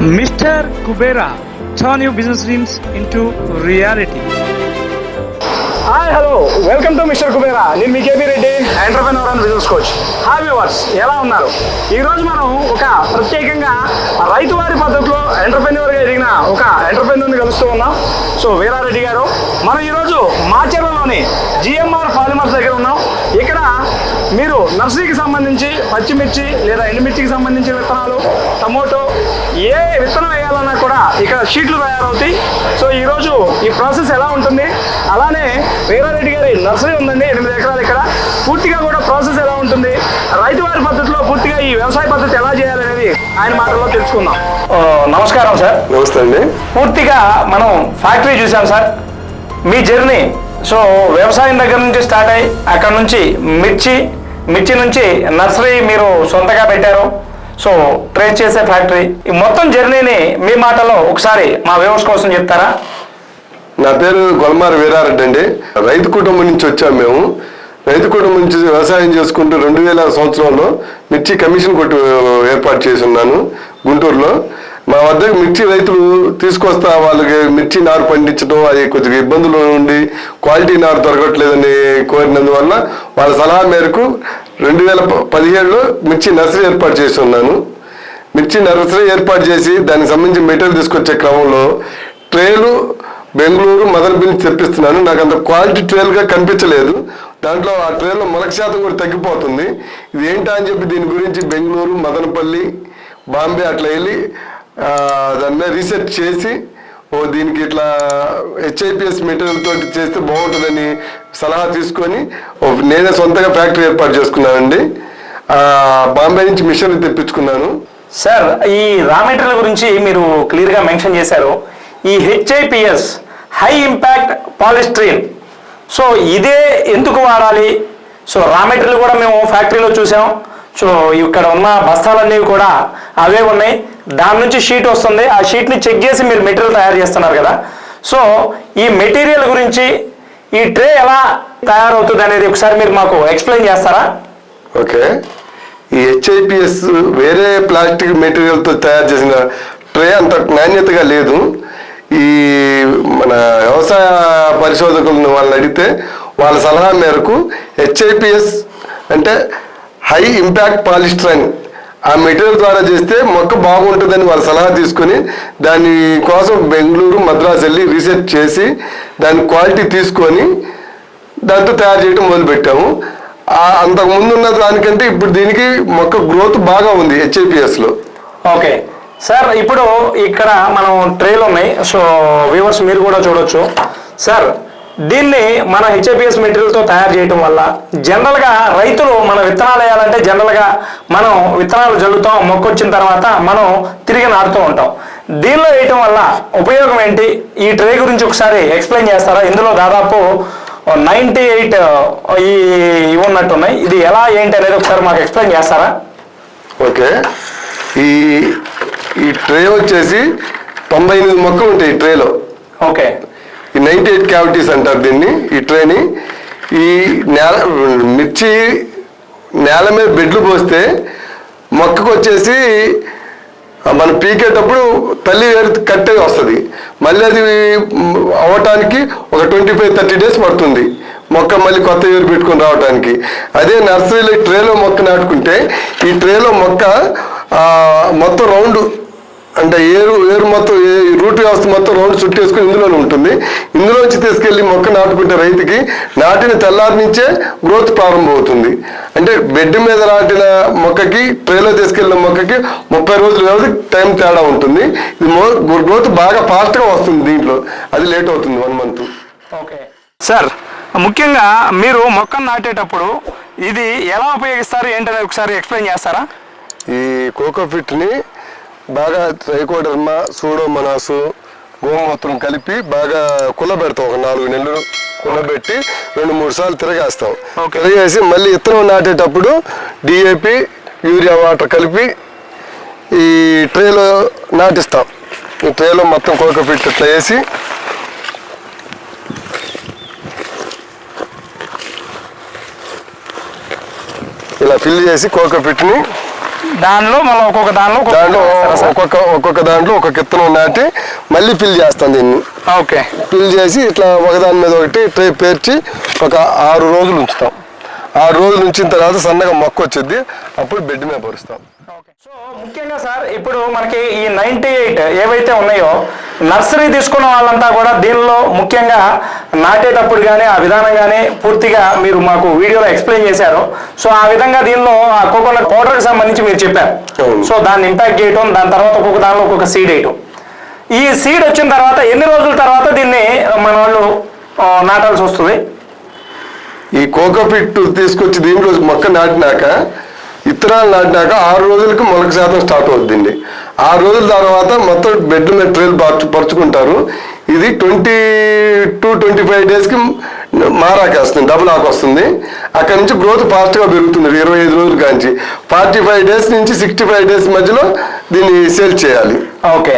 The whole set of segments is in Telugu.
Mr. Kubera, turn your business dreams into reality. Hi hello welcome to mister Kubera. నేను మీ KB Reddy, entrepreneur and business coach. Hi viewers, ఎలా ఉన్నారు? ఈరోజు మనం ఒక ప్రత్యేకంగా రైతు వారి పద్ధతిలో ఎంటర్‌ప్రెన్యూర్గా ఎదిగిన ఒక ఎంటర్‌ప్రెన్యూర్ని కలుస్తూ ఉన్నాం. సో వీరారెడ్డి గారు, మనం ఈరోజు మాచర్లలోని జిఎంఆర్ పాలిమర్స్ దగ్గర ఉన్నాం. ఇక్కడ మీరు నర్సరీకి సంబంధించి పచ్చిమిర్చి లేదా ఎండుమిర్చికి సంబంధించిన విత్తనాలు, టమోటో, ఏ విత్తనం వేయాలన్నా కూడా ఇక్కడ షీట్లు తయారవుతాయి. సో ఈరోజు ఈ ప్రాసెస్ ఎలా ఉంటుంది, అలానే వీరారెడ్డి గారి నర్సరీ ఉందండి 8 ఎకరాలు. ఇక్కడ పూర్తిగా కూడా ప్రాసెస్ ఎలా ఉంటుంది, రైతు వారి పద్ధతిలో పూర్తిగా ఈ వ్యవసాయ పద్ధతి ఎలా చేయాలనేది ఆయన మాటల్లో తెలుసుకుందాం. నమస్కారం సార్. నమస్తే అండి. పూర్తిగా మనం ఫ్యాక్టరీ చూసాం సార్, మీ జర్నీ. సో వ్యవసాయం దగ్గర నుంచి స్టార్ట్ అయ్యి అక్కడ నుంచి మిర్చి నుంచి నర్సరీ మీరు సొంతగా పెట్టారు. సో ట్రేస్ చేసే ఫ్యాక్టరీ, ఈ మొత్తం జర్నీని మీ మాటలో ఒకసారి మా వ్యూవర్స్ కోసం చెప్తారా? నా పేరు గొల్మారి వీరారెడ్డి అండి. రైతు కుటుంబం నుంచి వచ్చాము మేము. రైతు కుటుంబం నుంచి వ్యవసాయం చేసుకుంటూ 2000 సంవత్సరంలో మిర్చి కమిషన్ కొట్టు ఏర్పాటు చేసి ఉన్నాను గుంటూరులో. మా వద్దకు మిర్చి రైతులు తీసుకొస్తా వాళ్ళకి మిర్చి నారు పండించడం అది కొద్దిగా ఇబ్బందులు ఉండి క్వాలిటీ నారు దొరకట్లేదని కోరినందువల్ల వాళ్ళ సలహా మేరకు 2017లో మిర్చి నర్సరీ ఏర్పాటు చేసి ఉన్నాను. మిర్చి నర్సరీ ఏర్పాటు చేసి దానికి సంబంధించి మెటీరియల్ తీసుకొచ్చే క్రమంలో ట్రేలు బెంగళూరు మదనపల్లి తెప్పిస్తున్నాను. నాకు అంత క్వాలిటీ ట్రేలుగా కనిపించలేదు. దాంట్లో ఆ ట్రేలో మొలక శాతం కూడా తగ్గిపోతుంది. ఇది ఏంటా అని చెప్పి దీని గురించి బెంగళూరు, మదనపల్లి, బాంబే అట్లా వెళ్ళి దాని మీద రీసెర్చ్ చేసి దీనికి ఇట్లా HIPS మెటీరియల్ తోటి చేస్తే బాగుంటుందని సలహా తీసుకొని నేనే సొంతంగా ఫ్యాక్టరీ ఏర్పాటు చేసుకున్నానండి. బాంబే నుంచి మిషన్ తెప్పించుకున్నాను. సార్, ఈ రా మెటీరియల్ గురించి మీరు క్లియర్గా మెన్షన్ చేశారు. ఈ HIPS హై ఇంపాక్ట్ పాలిస్ట్రీన్, సో ఇదే ఎందుకు వాడాలి? సో రా మెటీరియల్ కూడా మేము ఫ్యాక్టరీలో చూసాం. సో ఇక్కడ ఉన్న బస్తాలన్నీ కూడా అవే ఉన్నాయి. దాని నుంచి షీట్ వస్తుంది. ఆ షీట్ని చెక్ చేసి మీరు మెటీరియల్ తయారు చేస్తున్నారు కదా. సో ఈ మెటీరియల్ గురించి, ఈ ట్రే ఎలా తయారవుతుంది అనేది ఒకసారి మీరు మాకు ఎక్స్ప్లెయిన్ చేస్తారా? ఓకే. ఈ HIPS వేరే ప్లాస్టిక్ మెటీరియల్తో తయారు చేసిన ట్రే అంత నాణ్యతగా లేదు. ఈ మన వ్యవసాయ పరిశోధకులను వాళ్ళని అడిగితే వాళ్ళ సలహా మేరకు HIPS అంటే హై ఇంపాక్ట్ పాలిస్ట్రైన్, ఆ మెటీరియల్ ద్వారా చేస్తే మొక్క బాగుంటుందని వాళ్ళ సలహా తీసుకొని దాని కోసం బెంగళూరు, మద్రాసు వెళ్ళి రీసెర్చ్ చేసి దాని క్వాలిటీ తీసుకొని దాంతో తయారు చేయడం మొదలుపెట్టాము. అంతకుముందు ఉన్న దానికంటే ఇప్పుడు దీనికి మొక్క గ్రోత్ బాగా ఉంది HIPSలో. ఓకే సార్, ఇప్పుడు ఇక్కడ మనం ట్రేలు ఉన్నాయి. సో వ్యూవర్స్ మీరు కూడా చూడొచ్చు. సార్, దీన్ని మన HIPS మెటీరియల్తో తయారు చేయడం వల్ల జనరల్గా రైతులు మన విత్తనాలు వేయాలంటే జనరల్గా మనం విత్తనాలు జల్లుతాం, మొక్క వచ్చిన తర్వాత మనం తిరిగి నాటుతూ ఉంటాం. దీనిలో వేయటం వల్ల ఉపయోగం ఏంటి? ఈ ట్రే గురించి ఒకసారి ఎక్స్ప్లెయిన్ చేస్తారా? ఇందులో దాదాపు 98 ఇవి ఉన్నట్టున్నాయి. ఇది ఎలా ఏంటి అనేది ఒకసారి మాకు ఎక్స్ప్లెయిన్ చేస్తారా? ఓకే. ఈ ట్రే వచ్చేసి 98 మొక్కలు ఉంటాయి ఈ ట్రేలో. ఓకే. ఈ 98 క్యావిటీస్ అంటారు దీన్ని. ఈ ట్రేని ఈ మిర్చి నేల మీద బెడ్లు పోస్తే మొక్కకు వచ్చేసి మనం పీకేటప్పుడు తల్లి వేరు కట్టే వస్తుంది. మళ్ళీ అది అవ్వటానికి ఒక 25-30 డేస్ పడుతుంది మొక్క మళ్ళీ కొత్త ఏరు పెట్టుకొని రావడానికి. అదే నర్సరీలో ట్రేలో మొక్క నాటుకుంటే ఈ ట్రేలో మొక్క మొత్తం రౌండ్ అంటే ఏరు మొత్తం రూట్ వ్యవస్థ మొత్తం రౌండ్ చుట్టేసుకుని ఇందులోనే ఉంటుంది. ఇందులోంచి తీసుకెళ్లి మొక్క నాటుకుంటే రైతుకి నాటిన తెల్లారి నుంచే గ్రోత్ ప్రారంభమవుతుంది. అంటే బెడ్ మీద నాటిన మొక్కకి ట్రేలో తీసుకెళ్లిన మొక్కకి 30 రోజుల వ్యవధి టైం తేడా ఉంటుంది. ఇది గ్రోత్ బాగా ఫాస్ట్గా వస్తుంది. దీంట్లో అది లేట్ అవుతుంది 1 month. ఓకే సార్, ముఖ్యంగా మీరు మొక్కను నాటేటప్పుడు ఇది ఎలా ఉపయోగిస్తారు ఏంటనేది ఒకసారి ఎక్స్ప్లెయిన్ చేస్తారా? ఈ కోకోఫిట్ని బాగా ట్రైకోడర్మా, సూడోమోనాస్, గోమూత్రం కలిపి బాగా కుల్లబెడతాం. ఒక 4 నెలలు కుల్లబెట్టి 2-3 సార్లు తిరగేస్తాం. తిరగేసి మళ్ళీ విత్తనం నాటేటప్పుడు DAP, యూరియా వాటర్ కలిపి ఈ ట్రేలో నాటిస్తాం. ఈ ట్రేలో మొత్తం కోకోఫిట్ ఇట్లా వేసి ఇలా ఫిల్ చేసి కోకోఫిట్ని దానిలో మళ్ళీ ఒక్కొక్క దానిలో ఒక్కొక్క దాంట్లో ఒక్కొక్క విత్తనం నాటి మళ్ళీ ఫిల్ చేస్తాం దీన్ని. ఓకే, ఫిల్ చేసి ఇట్లా ఒకదాని మీద ఒకటి ట్రే పేర్చి ఒక 6 రోజులు ఉంచుతాం. 6 రోజులు ఉంచిన తర్వాత సన్నగా మొక్క వచ్చింది, అప్పుడు బెడ్ మీద పరుస్తాం. సో ముఖ్యంగా సార్ ఇప్పుడు మనకి ఈ 98 ఏవైతే ఉన్నాయో నర్సరీ తీసుకున్న వాళ్ళంతా కూడా దీనిలో ముఖ్యంగా నాటేటప్పుడు కానీ ఆ విధానం కానీ పూర్తిగా మీరు మాకు వీడియోలో ఎక్స్ప్లెయిన్ చేశారు. సో ఆ విధంగా దీనిలో ఆ కోకోనట్ పౌడర్కి సంబంధించి మీరు చెప్పారు. సో దాన్ని ఇంపాక్ట్ చేయటం, దాని తర్వాత ఒక్కొక్క దానిలో ఒక్కొక్క సీడ్ వేయటం. ఈ సీడ్ వచ్చిన తర్వాత ఎన్ని రోజుల తర్వాత దీన్ని మన వాళ్ళు నాటాల్సి వస్తుంది? ఈ కోకోపిట్ తీసుకొచ్చి దీంట్లో మొక్క నాటినాక విత్తనాలు నాటినాక 6 రోజులకి మొలక శాతం స్టార్ట్ అవుతుందండి. 6 రోజుల తర్వాత మొత్తం బెడ్ మీద ట్రేలు పరుచుకుంటారు. ఇది 20 to 25 డేస్కి మారాకి వస్తుంది, డబుల్ ఆకు వస్తుంది. అక్కడ నుంచి గ్రోత్ ఫాస్ట్గా పెరుగుతుంది. 25 రోజుల కాంచి 45 డేస్ నుంచి 65 డేస్ మధ్యలో దీన్ని సేల్ చేయాలి. ఓకే,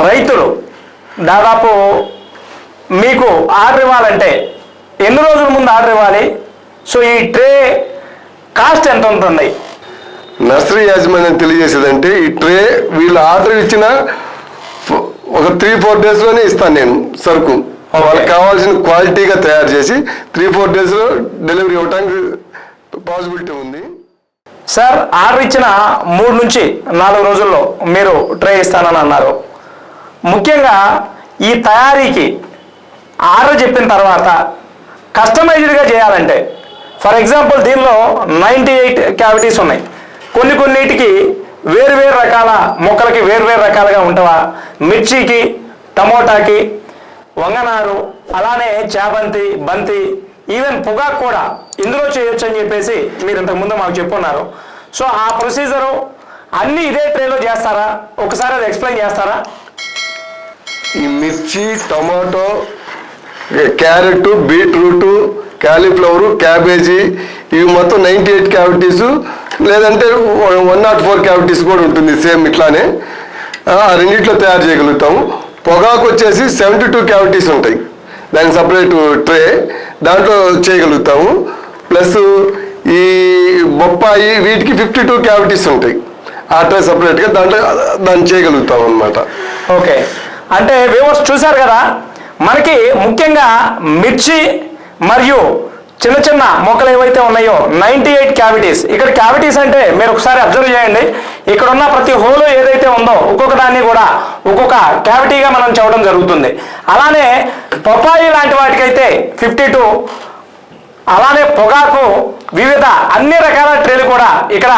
రైతులు దాదాపు మీకు ఆర్డర్ ఇవ్వాలంటే ఎన్ని రోజుల ముందు ఆర్డర్ ఇవ్వాలి? సో ఈ ట్రే కాస్ట్ ఎంత ఉంటుంది? నర్సరీ యాజమాన్యం తెలియజేసేదంటే ఈ ట్రే వీళ్ళు ఆర్డర్ ఇచ్చిన ఒక 3-4 డేస్లోనే ఇస్తాను నేను సరుకు. వాళ్ళకి కావాల్సిన క్వాలిటీగా తయారు చేసి 3-4 డేస్లో డెలివరీ ఇవ్వడానికి పాసిబిలిటీ ఉంది. సార్ ఆర్డర్ ఇచ్చిన 3 నుంచి 4 రోజుల్లో మీరు ట్రే ఇస్తానని అన్నారు. ముఖ్యంగా ఈ తయారీకి ఆర్డర్ చెప్పిన తర్వాత కస్టమైజ్డ్గా చేయాలంటే ఫర్ ఎగ్జాంపుల్ దీనిలో 98 క్యావిటీస్ ఉన్నాయి. కొన్నిటికి వేరు రకాల మొక్కలకి వేరు రకాలుగా ఉంటావా? మిర్చికి, టమోటాకి, వంగనారు, అలానే చామంతి, బంతి, ఈవెన్ పొగాకు కూడా ఇందులో చేయొచ్చు అని చెప్పేసి మీరు ఇంతకుముందు మాకు చెప్పున్నారు. సో ఆ ప్రొసీజరు అన్నీ ఇదే ట్రేలో చేస్తారా? ఒకసారి అది ఎక్స్ప్లెయిన్ చేస్తారా? ఈ మిర్చి, tomato, carrot, beetroot, cauliflower, cabbage ఇవి మొత్తం 98 క్యావిటీస్, లేదంటే 104 క్యావిటీస్ కూడా ఉంటుంది సేమ్ ఇట్లానే. ఆ రెండిట్లో తయారు చేయగలుగుతాము. పొగాకు వచ్చేసి 72 క్యావిటీస్ ఉంటాయి, దానికి సపరేట్ ట్రే, దాంట్లో చేయగలుగుతాము. ప్లస్ ఈ బొప్పాయి వీటికి 52 క్యావిటీస్ ఉంటాయి, ఆ ట్రే సపరేట్గా దాన్ని చేయగలుగుతాం అన్నమాట. ఓకే, అంటే వ్యూవర్స్ చూశారు కదా, మనకి ముఖ్యంగా మిర్చి మరియు చిన్న మొక్కలు ఏవైతే ఉన్నాయో 98 క్యావిటీస్. ఇక్కడ క్యావిటీస్ అంటే మీరు ఒకసారి అబ్జర్వ్ చేయండి, ఇక్కడ ఉన్న ప్రతి హోలు ఏదైతే ఉందో ఒక్కొక్క దాన్ని కూడా ఒక్కొక్క క్యావిటీగా మనం చూడడం జరుగుతుంది. అలానే పపాయి లాంటి వాటికైతే 52, అలానే పొగాకు వివిధ అన్ని రకాల ట్రేలు కూడా ఇక్కడ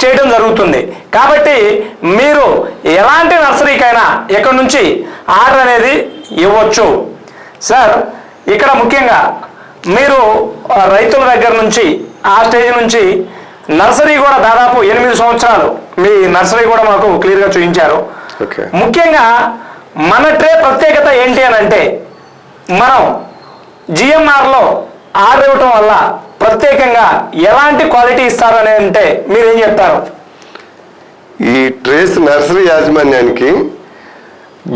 చేయడం జరుగుతుంది. కాబట్టి మీరు ఎలాంటి నర్సరీకైనా ఇక్కడ నుంచి ఆర్డర్ అనేది ఇవ్వచ్చు. సార్ ఇక్కడ ముఖ్యంగా మీరు రైతుల దగ్గర నుంచి ఆ స్టేజ్ నుంచి నర్సరీ కూడా దాదాపు 8 సంవత్సరాలు మీ నర్సరీ కూడా మాకు క్లియర్గా చూపించారు. ముఖ్యంగా మన ట్రే ప్రత్యేకత ఏంటి అని అంటే మనం జిఎంఆర్లో ఆర్డర్ ఇవ్వటం వల్ల ప్రత్యేకంగా ఎలాంటి క్వాలిటీ ఇస్తారు అని అంటే మీరేం చెప్తారు? ఈ ట్రేస్ నర్సరీ యాజమాన్యానికి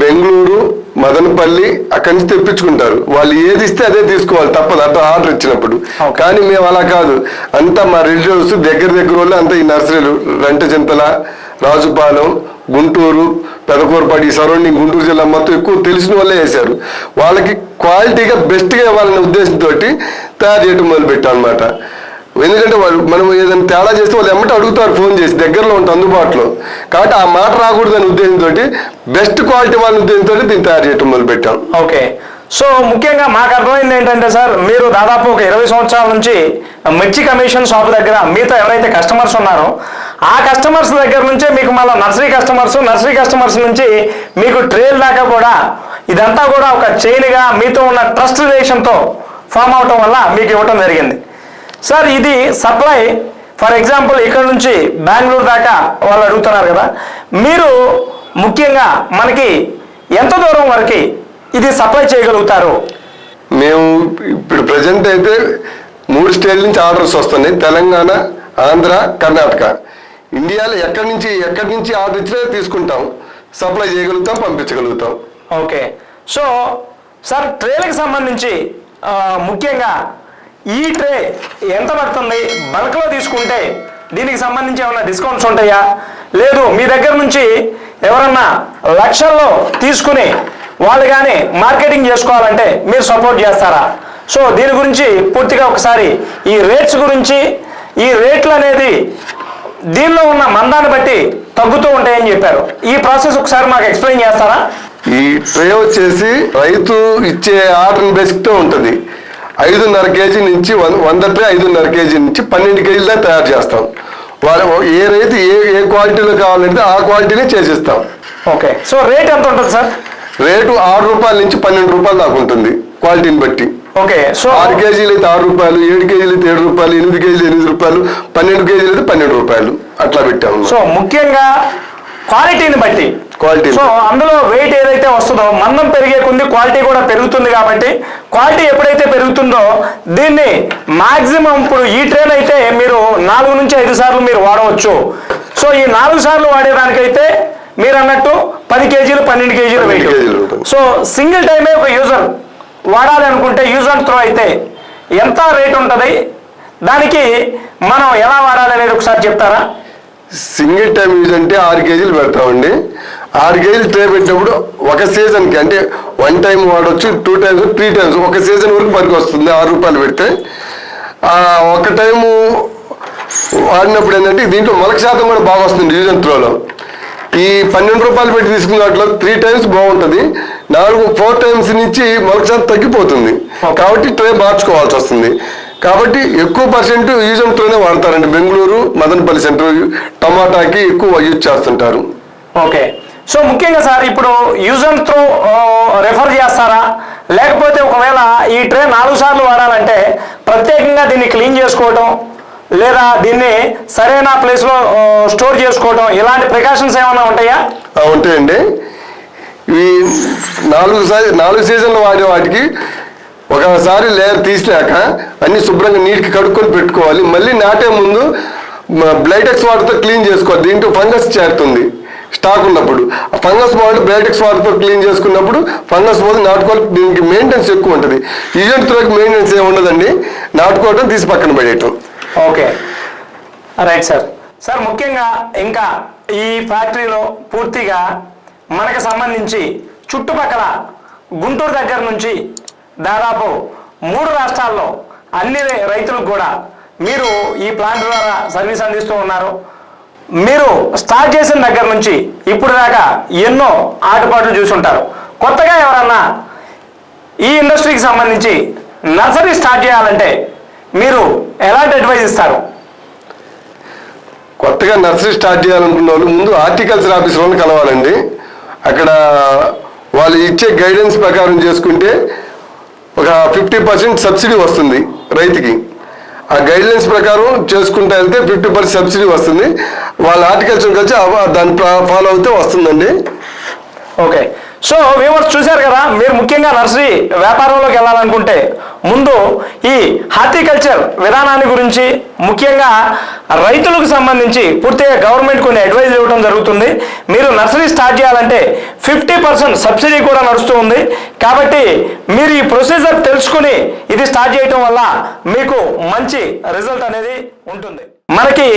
బెంగళూరు, మదనపల్లి అక్కడి నుంచి తెప్పించుకుంటారు. వాళ్ళు ఏది ఇస్తే అదే తీసుకోవాలి, తప్పదు అట్లా ఆర్డర్ ఇచ్చినప్పుడు. కానీ మేము అలా కాదు, అంతా మా రిలేటివ్స్ దగ్గర వాళ్ళు అంతా ఈ నర్సరీలు రంటచింతల, రాజుపాలెం, గుంటూరు, పెదకూరపాటి, ఈ సరౌండింగ్ గుంటూరు జిల్లా మొత్తం ఎక్కువ తెలిసిన వాళ్ళే వేశారు. వాళ్ళకి క్వాలిటీగా బెస్ట్గా ఇవ్వాలనే ఉద్దేశంతో తయారు చేయడం మొదలుపెట్టాం అనమాట. ఎందుకంటే మనం ఏదైనా తేడా చేస్తే వాళ్ళు ఎమ్మట అడుగుతారు ఫోన్ చేసి, దగ్గరలో ఉంటుంది అందుబాటులో. కాబట్టి ఆ మాట రాకూడదని ఉద్దేశంతో బెస్ట్ క్వాలిటీ వాళ్ళ ఉద్దేశంతో దీన్ని తయారు చేయడం మొదలుపెట్టాం. ఓకే, సో ముఖ్యంగా మాకు అర్థమైంది ఏంటంటే సార్, మీరు దాదాపు ఒక 20 సంవత్సరాల నుంచి మిర్చి కమిషన్ షాప్ దగ్గర మీతో ఎవరైతే కస్టమర్స్ ఉన్నారో ఆ కస్టమర్స్ దగ్గర నుంచే మీకు మళ్ళీ నర్సరీ కస్టమర్స్ నుంచి మీకు ట్రేల్ దాకా కూడా ఇదంతా కూడా ఒక చైన్గా మీతో ఉన్న ట్రస్ట్ రిలేషన్తో ఫామ్ అవటం వల్ల మీకు ఇవ్వటం జరిగింది. సార్ ఇది సప్లై ఫర్ ఎగ్జాంపుల్ ఇక్కడ నుంచి బెంగళూరు దాకా వాళ్ళు అడుగుతున్నారు కదా, మీరు ముఖ్యంగా మనకి ఎంత దూరం వరకు ఇది సప్లై చేయగలుగుతారు? మేము ఇప్పుడు ప్రజెంట్ అయితే 3 స్టేట్ల నుంచి ఆర్డర్స్ వస్తున్నాయి, తెలంగాణ, ఆంధ్ర, కర్ణాటక. ఇండియాలో ఎక్కడి నుంచి ఆర్డర్ ఇచ్చినా తీసుకుంటాం, సప్లై చేయగలుగుతాం, పంపించగలుగుతాం. ఓకే, సో సార్ ట్రేలకు సంబంధించి ముఖ్యంగా ఈ ట్రే ఎంత పడుతుంది? బల్క్లో తీసుకుంటే దీనికి సంబంధించి ఏమైనా డిస్కౌంట్స్ ఉంటాయా? లేదు మీ దగ్గర నుంచి ఎవరన్నా లక్షల్లో తీసుకుని వాళ్ళు కానీ మార్కెటింగ్ చేసుకోవాలంటే మీరు సపోర్ట్ చేస్తారా? సో దీని గురించి పూర్తిగా ఒకసారి ఈ రేట్స్ గురించి, ఈ రేట్లు అనేది దీనిలో ఉన్న మందాన్ని బట్టి తగ్గుతూ ఉంటాయని చెప్పారు. ఈ ప్రాసెస్ ఒకసారి మాకు ఎక్స్ప్లెయిన్ చేస్తారా? ఈ ట్రే వచ్చేసి రైతు ఇచ్చే ఆర్డర్ బేసిక్తో ఉంటుంది. 5.5 కేజీ నుంచి 100 ట్రే 5.5 కేజీ నుంచి 12 కేజీల దాకా తయారు చేస్తాం. వాళ్ళు ఏ రైతు ఏ క్వాలిటీలో కావాలంటే ఆ క్వాలిటీనే చేసిస్తాం. ఓకే, సో రేట్ ఎంత ఉంటుంది సార్? రేటు 6 రూపాయల నుంచి 12 రూపాయలు దాకా ఉంటుంది క్వాలిటీని బట్టి. ఓకే, సో 6 కేజీలు అయితే 6 రూపాయలు, 7 కేజీలు అయితే 7 రూపాయలు, 8 కేజీలు 8 రూపాయలు, 12 కేజీలు అయితే 12 రూపాయలు అట్లా పెట్టాము. సో ముఖ్యంగా క్వాలిటీని బట్టి, సో అందులో వెయిట్ ఏదైతే వస్తుందో మందం పెరిగే కొద్ది క్వాలిటీ కూడా పెరుగుతుంది. కాబట్టి క్వాలిటీ ఎప్పుడైతే పెరుగుతుందో దీన్ని మాక్సిమం ఇప్పుడు ఈ ట్రైన్ అయితే మీరు 4 నుంచి 5 సార్లు మీరు వాడవచ్చు. సో ఈ 4 సార్లు వాడేదానికైతే మీరు అన్నట్టు 10 కేజీలు 12 కేజీలు వెయిట్. సో సింగిల్ టైమే ఒక యూజర్ వాడాలి అనుకుంటే యూజ్ అండ్ త్రో అయితే ఎంత రేట్ ఉంటుంది, దానికి మనం ఎలా వాడాలి అనేది ఒకసారి చెప్తారా? సింగిల్ టైం యూజ్ అంటే 6 కేజీలు పెడతామండి. 6 కేజీలు ట్రే పెట్టినప్పుడు ఒక సీజన్కి అంటే 1 టైం వాడవచ్చు, 2 టైమ్స్ 3 టైమ్స్ ఒక సీజన్ వరకు పనికి వస్తుంది. 6 రూపాయలు పెడితే ఒక టైము వాడినప్పుడు ఏంటంటే దీంట్లో మొలక శాతం కూడా బాగా వస్తుంది యూజ్ అండ్ త్రోలో. ఈ 12 రూపాయలు పెట్టి తీసుకున్న వాటిలో 3 టైమ్స్ బాగుంటుంది, 4 టైమ్స్ నుంచి మొలక శాతం తగ్గిపోతుంది. కాబట్టి ట్రే మార్చుకోవాల్సి వస్తుంది. కాబట్టి ఎక్కువ పర్సెంట్ యూజ్ అండ్ త్రోనే వాడతారండి. బెంగళూరు, మదనపల్లి సెంటర్ టమాటాకి ఎక్కువ యూజ్ చేస్తుంటారు. ఓకే, సో ముఖ్యంగా సార్ ఇప్పుడు యూజ్ అండ్ త్రో రెఫర్ చేస్తారా? లేకపోతే ఒకవేళ ఈ ట్రే 4 సార్లు వాడాలంటే ప్రత్యేకంగా దీన్ని క్లీన్ చేసుకోవటం లేదా దీన్ని సరైన ప్లేస్లో స్టోర్ చేసుకోవటం ఇలాంటి ప్రికాషన్స్ ఏమైనా ఉంటాయా? ఉంటాయండి. ఇవి 4 సీజన్లు వాడే వాటికి ఒకసారి లేయర్ తీసినాక అన్ని శుభ్రంగా నీటికి కడుక్కొని పెట్టుకోవాలి. మళ్ళీ నాటే ముందు బ్లైటెక్స్ వాటర్తో క్లీన్ చేసుకోవాలి. దీంట్లో ఫంగస్ చేరుతుంది స్టాక్ ఉన్నప్పుడు. ఆ ఫంగస్ బాడీ బ్లైటెక్స్ వాటర్తో క్లీన్ చేసుకున్నప్పుడు ఫంగస్ పోతే నాటుకోవాలి. దీనికి మెయింటెనెన్స్ ఎక్కువ ఉంటుంది. యూజెంట్ త్రోకి మెయింటెనెన్స్ ఏమి ఉండదండి, నాటుకోవటం తీసి పక్కన పడేయటం. Okay, right sir. సార్ ముఖ్యంగా ఇంకా ఈ ఫ్యాక్టరీలో పూర్తిగా మనకు సంబంధించి చుట్టుపక్కల గుంటూరు దగ్గర నుంచి దాదాపు 3 రాష్ట్రాల్లో అన్ని రైతులకు కూడా మీరు ఈ ప్లాంట్ ద్వారా సర్వీస్ అందిస్తూ ఉన్నారు. మీరు స్టార్ట్ చేసిన దగ్గర నుంచి ఇప్పుడు దాకా ఎన్నో ఆటుపాట్లు చూసుంటారు. కొత్తగా ఎవరన్నా ఈ ఇండస్ట్రీకి సంబంధించి నర్సరీ స్టార్ట్ చేయాలంటే మీరు ఎలాంటి అడ్వైజ్ ఇస్తారు? కొత్తగా నర్సరీ స్టార్ట్ చేయాలనుకున్న వాళ్ళు ముందు హార్టికల్చర్ ఆఫీసులను కలవాలండి. అక్కడ వాళ్ళు ఇచ్చే గైడెన్స్ ప్రకారం చేసుకుంటే ఒక 50% సబ్సిడీ వస్తుంది రైతుకి. ఆ గైడ్లైన్స్ ప్రకారం చేసుకుంటూ వెళ్తే 50% సబ్సిడీ వస్తుంది. వాళ్ళ హార్టికల్చర్ కలిసి దాన్ని ఫాలో అవుతే వస్తుందండి. ఓకే, సో వ్యూవర్స్ చూశారు కదా, మీరు ముఖ్యంగా నర్సరీ వ్యాపారంలోకి వెళ్ళాలనుకుంటే ముందు ఈ హార్టికల్చర్ విధానాన్ని గురించి ముఖ్యంగా రైతులకు సంబంధించి పూర్తిగా గవర్నమెంట్ కొన్ని అడ్వైజ్ ఇవ్వడం జరుగుతుంది. మీరు నర్సరీ స్టార్ట్ చేయాలంటే 50% సబ్సిడీ కూడా నడుస్తూ ఉంది. కాబట్టి మీరు ఈ ప్రొసీజర్ తెలుసుకుని ఇది స్టార్ట్ చేయటం వల్ల మీకు మంచి రిజల్ట్ అనేది ఉంటుంది. మనకి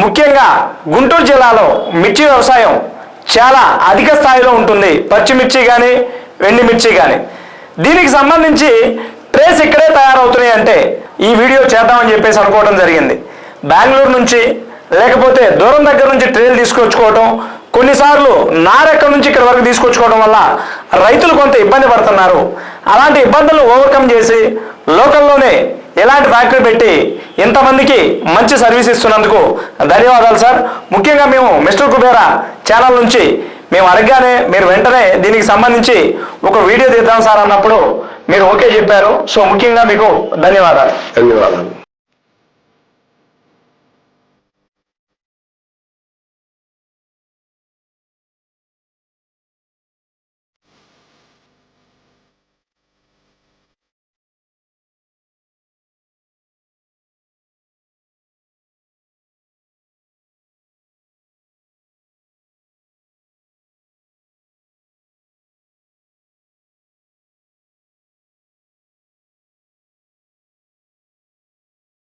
ముఖ్యంగా గుంటూరు జిల్లాలో మిర్చి వ్యవసాయం చాలా అధిక స్థాయిలో ఉంటుంది. పచ్చిమిర్చి కానీ ఎండుమిర్చి కానీ. దీనికి సంబంధించి ట్రేస్ ఇక్కడే తయారవుతున్నాయి అంటే ఈ వీడియో చేద్దామని చెప్పేసి అనుకోవడం జరిగింది. బెంగళూరు నుంచి లేకపోతే దూరం దగ్గర నుంచి ట్రేలు తీసుకొచ్చుకోవటం, కొన్నిసార్లు నారెక్కడి నుంచి ఇక్కడ వరకు తీసుకొచ్చుకోవడం వల్ల రైతులు కొంత ఇబ్బంది పడుతున్నారు. అలాంటి ఇబ్బందులు ఓవర్కమ్ చేసి లోకల్లోనే ఇలాంటి ఫ్యాక్టరీ పెట్టి ఇంతమందికి మంచి సర్వీస్ ఇస్తున్నందుకు ధన్యవాదాలు సార్. ముఖ్యంగా మేము మిస్టర్ కుబేరా ఛానల్ నుంచి మేము అడగగానే మీరు వెంటనే దీనికి సంబంధించి ఒక వీడియో తీద్దాం సార్ అన్నప్పుడు మీరు ఓకే చెప్పారు. సో ముఖ్యంగా మీకు ధన్యవాదాలు.